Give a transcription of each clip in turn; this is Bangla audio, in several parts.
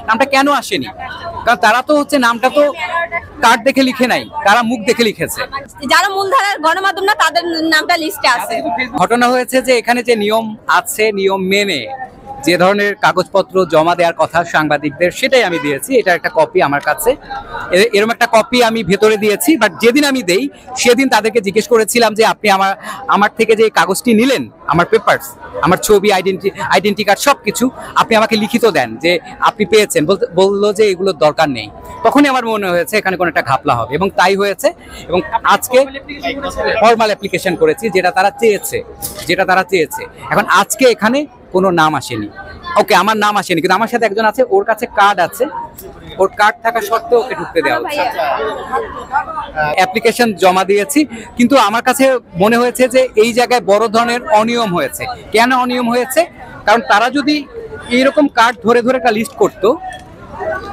নামটা কেন আসেনি? কারণ তারা তো হচ্ছে নামটা তো কার্ড দেখে লিখে নাই, তারা মুখ দেখে লিখেছে। যারা মূলধারার গণমাধ্যম না তাদের নামটা লিস্টে আছে। ঘটনা হয়েছে যে এখানে যে নিয়ম আছে, নিয়ম মেনে যে ধরনের কাগজপত্র জমা দেওয়ার কথা সাংবাদিকদের, সেটাই আমি দিয়েছি। এটা একটা কপি আমার কাছে, এরকম একটা কপি আমি ভেতরে দিয়েছি। বাট যেদিন আমি দেই সেদিন তাদেরকে জিজ্ঞেস করেছিলাম যে আপনি আমার থেকে যে কাগজটি নিলেন, আমার পেপারস, আমার ছবি, আইডেন্টি কার্ড সবকিছু আপনি আমাকে লিখিত দেন যে আপনি পেয়েছেন। বললো যে এগুলোর দরকার নেই। তখনই আমার মনে হয়েছে এখানে কোনো একটা ঘাপলা হবে, এবং তাই হয়েছে। এবং আজকে ফর্মাল অ্যাপ্লিকেশন করেছি, যেটা তারা চেয়েছে। এখন আজকে এখানে কোনো নাম আসেনি। ওকে, আমার নাম আসেনি, কিন্তু আমার সাথে একজন আছে, ওর কাছে কার্ড আছে, ওর কার্ড থাকা সত্ত্বেও ওকে ঢুকতে দেওয়া হচ্ছে। অ্যাপ্লিকেশন জমা দিয়েছি, কিন্তু আমার কাছে মনে হয়েছে যে এই জায়গায় বড় ধরনের অনিয়ম হয়েছে। কেন অনিয়ম হয়েছে? কারণ তারা যদি এইরকম কার্ড ধরে ধরে একটা লিস্ট করতো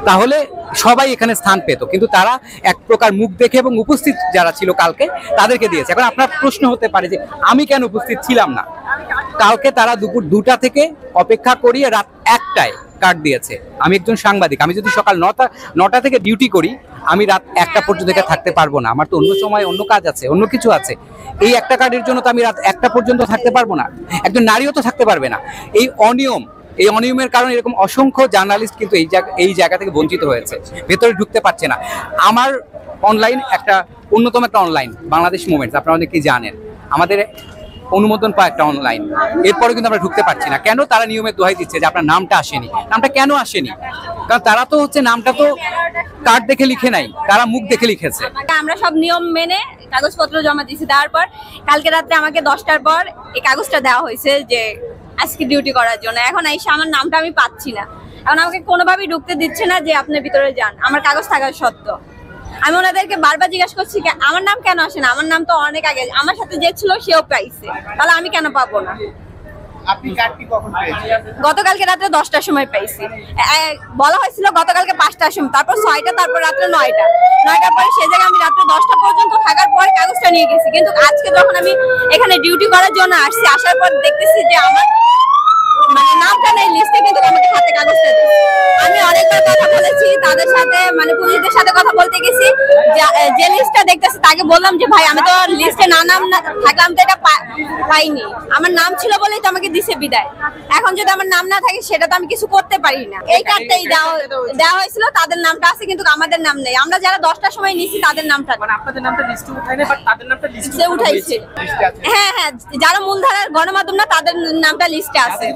তাহলে সবাই এখানে স্থান পেত, কিন্তু তারা এক প্রকার মুখ দেখে এবং উপস্থিত যারা ছিল কালকে তাদেরকে দিয়েছে। এখন আপনার প্রশ্ন হতে পারে যে আমি কেন উপস্থিত ছিলাম না? কালকে তারা দুপুর 2টা থেকে অপেক্ষা করিয়ে রাত 1টায় কার্ড দিয়েছে। আমি একজন সাংবাদিক, আমি যদি সকাল 9টা থেকে ডিউটি করি, আমি রাত 1টা পর্যন্ত থাকতে পারবো না। আমার তো অন্য সময় অন্য কাজ আছে, অন্য কিছু আছে। এই একটা কার্ডের জন্য তো আমি রাত 1টা পর্যন্ত থাকতে পারবো না। একজন নারীও তো থাকতে পারবে না। এই অনিয়মের কারণে এরকম অসংখ্য জার্নালিস্ট কিন্তু এই জায়গা থেকে বঞ্চিত হয়েছে, ভেতরে ঢুকতে পারছে না। আমার অনলাইন অন্যতম একটা অনলাইন বাংলাদেশ মুভমেন্টস, আপনারা অনেকেই জানেন, আমাদের অনুমোদন পাওয়া একটা অনলাইন। এরপরে কিন্তু আমরা ঢুকতে পারছি না। কেন? তারা নিয়মের দোহাই দিচ্ছে যে আপনার নামটা আসেনি। নামটা কেন আসেনি? কারণ তারা তো হচ্ছে নামটা তো কার্ড দেখে লিখে নাই, তারা মুখ দেখে লিখেছে। আমরা সব নিয়ম মেনে কাগজপত্র জমা দিয়েছি। দেওয়ার পর কালকে রাত্রে আমাকে 10টার পর এই কাগজটা দেওয়া হয়েছে যে আজকে ডিউটি করার জন্য। এখন এসে আমার নামটা আমি পাচ্ছি না। এখন আমাকে কোনোভাবেই ঢুকতে দিচ্ছে না যে আপনি ভিতরে যান, আমার কাগজ থাকা সত্ত্বেও। আমি ওনাদেরকে বারবার জিজ্ঞাসা করছি আমার নাম কেন আসে না? আমার নাম তো অনেক আগে, আমার সাথে যে ছিল সেও পাইছে, তাহলে আমি কেন পাবো না? আপনি কার্ডটি কখন পেয়েছেন? গতকালকে রাত্রে 10টার সময় পেয়েছি। বলা হয়েছিল গতকালকে 5টার সময়, তারপর 6টা, তারপর রাত্রে 9টার পরে সে জায়গায় আমি রাত্রে 10টা পর্যন্ত থাকার পর কাগজটা নিয়ে গেছি। কিন্তু আজকে যখন আমি এখানে ডিউটি করার জন্য আসছি, আসার পর দেখতেছি যে আমার নামটা নেই লিস্টে, কিন্তু আমাকে হাতে কাগজটা দিচ্ছে। আমি অনেকবার কথা বলেছি তাদের সাথে, পুলিশদের সাথে কথা বলতে গেছি। যে লিস্টটা দেখতেছি তাকে বললাম যে ভাই আমি তো লিস্টে নাম না থাকলাম তো এটা পাইনি, আমার নাম ছিল বলেই তো আমাকে দিছে বিদায়। এখন যদি আমার নাম না থাকে সেটা তো আমি কিছু করতে পারি না। এই কার্ডটাই দেওয়া হয়েছিল, তাদের নামটা আছে কিন্তু আমাদের নাম নেই। আমরা যারা 10টার সময় নিছি তাদের নামটা, আপনাদের নামটা লিস্টে উঠায়নি, বাট তাদের নামটা লিস্টে উঠাইছে। হ্যাঁ, যারা মূলধারার গণমাধ্যম না তাদের নামটা লিস্টে আছে।